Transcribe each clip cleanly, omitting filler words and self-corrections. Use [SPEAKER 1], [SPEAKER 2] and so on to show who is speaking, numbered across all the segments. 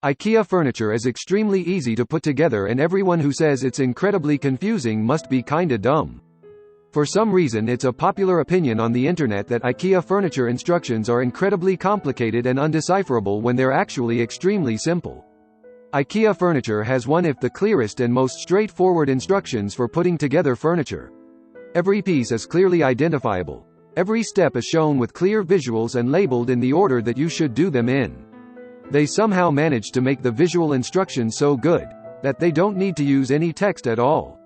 [SPEAKER 1] IKEA furniture is extremely easy to put together, and everyone who says it's incredibly confusing must be kinda dumb. For some reason, it's a popular opinion on the internet that IKEA furniture instructions are incredibly complicated and undecipherable when they're actually extremely simple. IKEA furniture has one of the clearest and most straightforward instructions for putting together furniture. Every piece is clearly identifiable. Every step is shown with clear visuals and labeled in the order that you should do them in. They somehow manage to make the visual instructions so good that they don't need to use any text at all.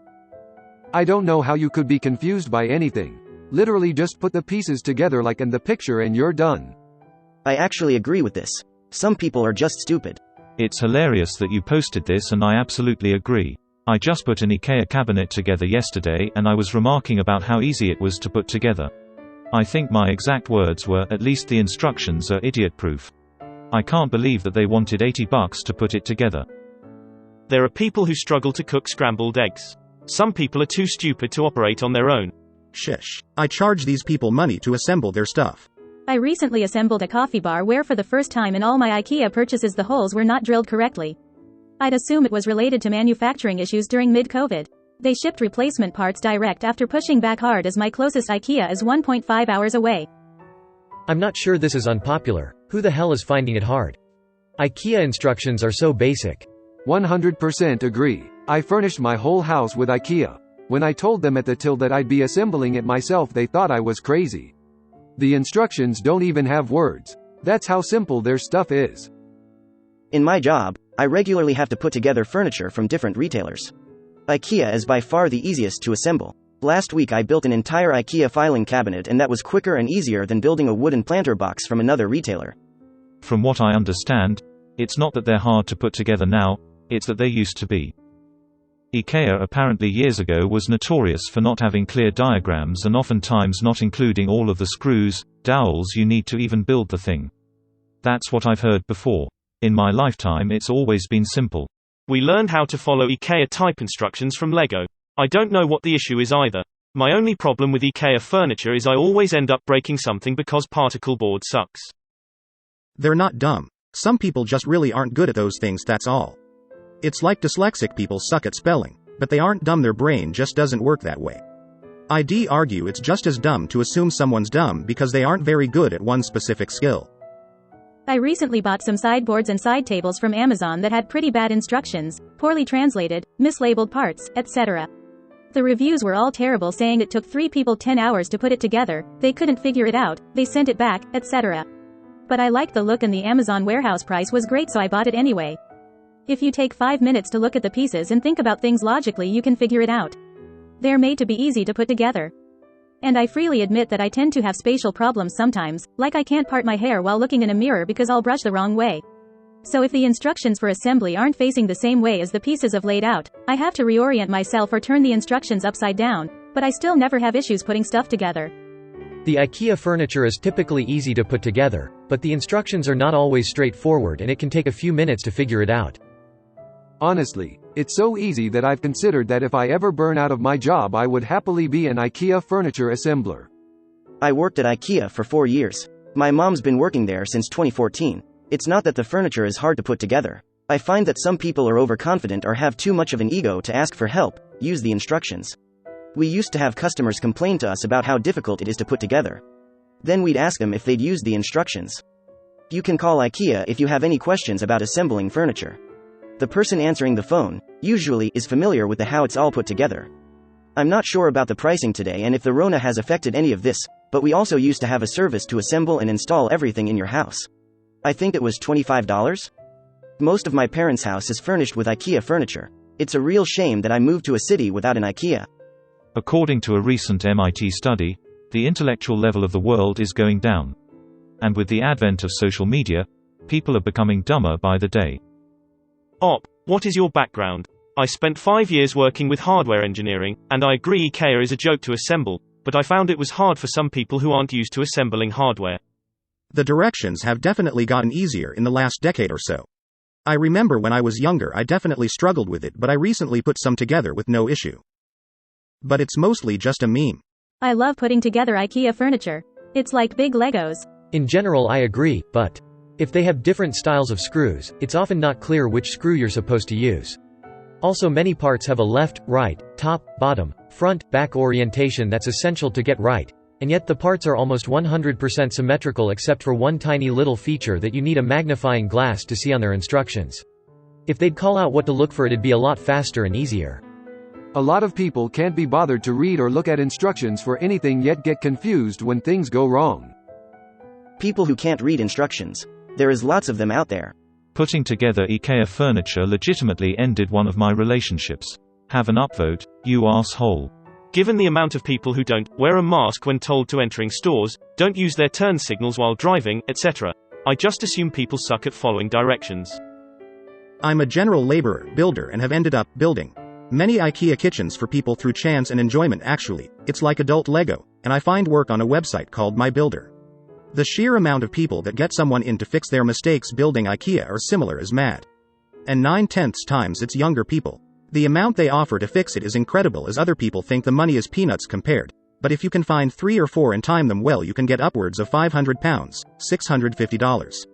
[SPEAKER 1] I don't know how you could be confused by anything. Literally just put the pieces together like in the picture and you're done.
[SPEAKER 2] I actually agree with this. Some people are just stupid.
[SPEAKER 3] It's hilarious that you posted this, and I absolutely agree. I just put an IKEA cabinet together yesterday and I was remarking about how easy it was to put together. I think my exact words were, "At least the instructions are idiot-proof." I can't believe that they wanted $80 to put it together.
[SPEAKER 4] There are people who struggle to cook scrambled eggs. Some people are too stupid to operate on their own.
[SPEAKER 5] Shish. I charge these people money to assemble their stuff.
[SPEAKER 6] I recently assembled a coffee bar where for the first time in all my IKEA purchases the holes were not drilled correctly. I'd assume it was related to manufacturing issues during mid-COVID. They shipped replacement parts direct after pushing back hard as my closest IKEA is 1.5 hours away.
[SPEAKER 7] I'm not sure this is unpopular. Who the hell is finding it hard? IKEA instructions are so basic.
[SPEAKER 1] 100% agree. I furnished my whole house with IKEA. When I told them at the till that I'd be assembling it myself, they thought I was crazy. The instructions don't even have words. That's how simple their stuff is.
[SPEAKER 2] In my job, I regularly have to put together furniture from different retailers. IKEA is by far the easiest to assemble. Last week I built an entire IKEA filing cabinet, and that was quicker and easier than building a wooden planter box from another retailer.
[SPEAKER 3] From what I understand, it's not that they're hard to put together now, it's that they used to be. IKEA apparently years ago was notorious for not having clear diagrams and oftentimes not including all of the screws, dowels you need to even build the thing. That's what I've heard before. In my lifetime it's always been simple.
[SPEAKER 4] We learned how to follow IKEA type instructions from Lego. I don't know what the issue is either. My only problem with IKEA furniture is I always end up breaking something because particle board sucks.
[SPEAKER 5] They're not dumb. Some people just really aren't good at those things, that's all. It's like dyslexic people suck at spelling, but they aren't dumb, their brain just doesn't work that way. I'd argue it's just as dumb to assume someone's dumb because they aren't very good at one specific skill.
[SPEAKER 6] I recently bought some sideboards and side tables from Amazon that had pretty bad instructions, poorly translated, mislabeled parts, etc. The reviews were all terrible, saying it took 3 people 10 hours to put it together, they couldn't figure it out, they sent it back, etc. But I liked the look and the Amazon warehouse price was great, so I bought it anyway. If you take 5 minutes to look at the pieces and think about things logically, you can figure it out. They're made to be easy to put together. And I freely admit that I tend to have spatial problems sometimes, like I can't part my hair while looking in a mirror because I'll brush the wrong way. So if the instructions for assembly aren't facing the same way as the pieces I've laid out, I have to reorient myself or turn the instructions upside down, but I still never have issues putting stuff together.
[SPEAKER 7] The IKEA furniture is typically easy to put together, but the instructions are not always straightforward and it can take a few minutes to figure it out.
[SPEAKER 1] Honestly, it's so easy that I've considered that if I ever burn out of my job, I would happily be an IKEA furniture assembler.
[SPEAKER 2] I worked at IKEA for 4 years. My mom's been working there since 2014. It's not that the furniture is hard to put together. I find that some people are overconfident or have too much of an ego to ask for help, use the instructions. We used to have customers complain to us about how difficult it is to put together. Then we'd ask them if they'd used the instructions. You can call IKEA if you have any questions about assembling furniture. The person answering the phone, usually, is familiar with how it's all put together. I'm not sure about the pricing today and if the Rona has affected any of this, but we also used to have a service to assemble and install everything in your house. I think it was $25. Most of my parents' house is furnished with IKEA furniture. It's a real shame that I moved to a city without an IKEA.
[SPEAKER 3] According to a recent MIT study, the intellectual level of the world is going down. And with the advent of social media, people are becoming dumber by the day.
[SPEAKER 4] What is your background? I spent 5 years working with hardware engineering, and I agree IKEA is a joke to assemble, but I found it was hard for some people who aren't used to assembling hardware.
[SPEAKER 5] The directions have definitely gotten easier in the last decade or so. I remember when I was younger I definitely struggled with it, but I recently put some together with no issue. But it's mostly just a meme.
[SPEAKER 6] I love putting together IKEA furniture. It's like big Legos.
[SPEAKER 7] In general I agree, but If they have different styles of screws, it's often not clear which screw you're supposed to use. Also, many parts have a left, right, top, bottom, front, back orientation that's essential to get right, and yet the parts are almost 100% symmetrical except for one tiny little feature that you need a magnifying glass to see on their instructions. If they'd call out what to look for, it'd be a lot faster and easier.
[SPEAKER 1] A lot of people can't be bothered to read or look at instructions for anything yet get confused when things go wrong.
[SPEAKER 2] People who can't read instructions. There is lots of them out there.
[SPEAKER 3] Putting together IKEA furniture legitimately ended one of my relationships. Have an upvote, you asshole.
[SPEAKER 4] Given the amount of people who don't wear a mask when told to entering stores, don't use their turn signals while driving, etc., I just assume people suck at following directions.
[SPEAKER 5] I'm a general laborer, builder, and have ended up building many IKEA kitchens for people through chance and enjoyment. Actually, it's like adult Lego, and I find work on a website called My Builder. The sheer amount of people that get someone in to fix their mistakes building IKEA are similar is mad. And 9/10 times it's younger people. The amount they offer to fix it is incredible, as other people think the money is peanuts compared. But if you can find 3 or 4 and time them well, you can get upwards of £500, $650.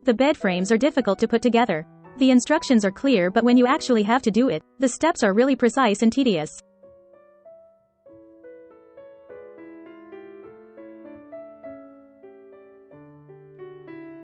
[SPEAKER 6] The bed frames are difficult to put together. The instructions are clear, but when you actually have to do it, the steps are really precise and tedious.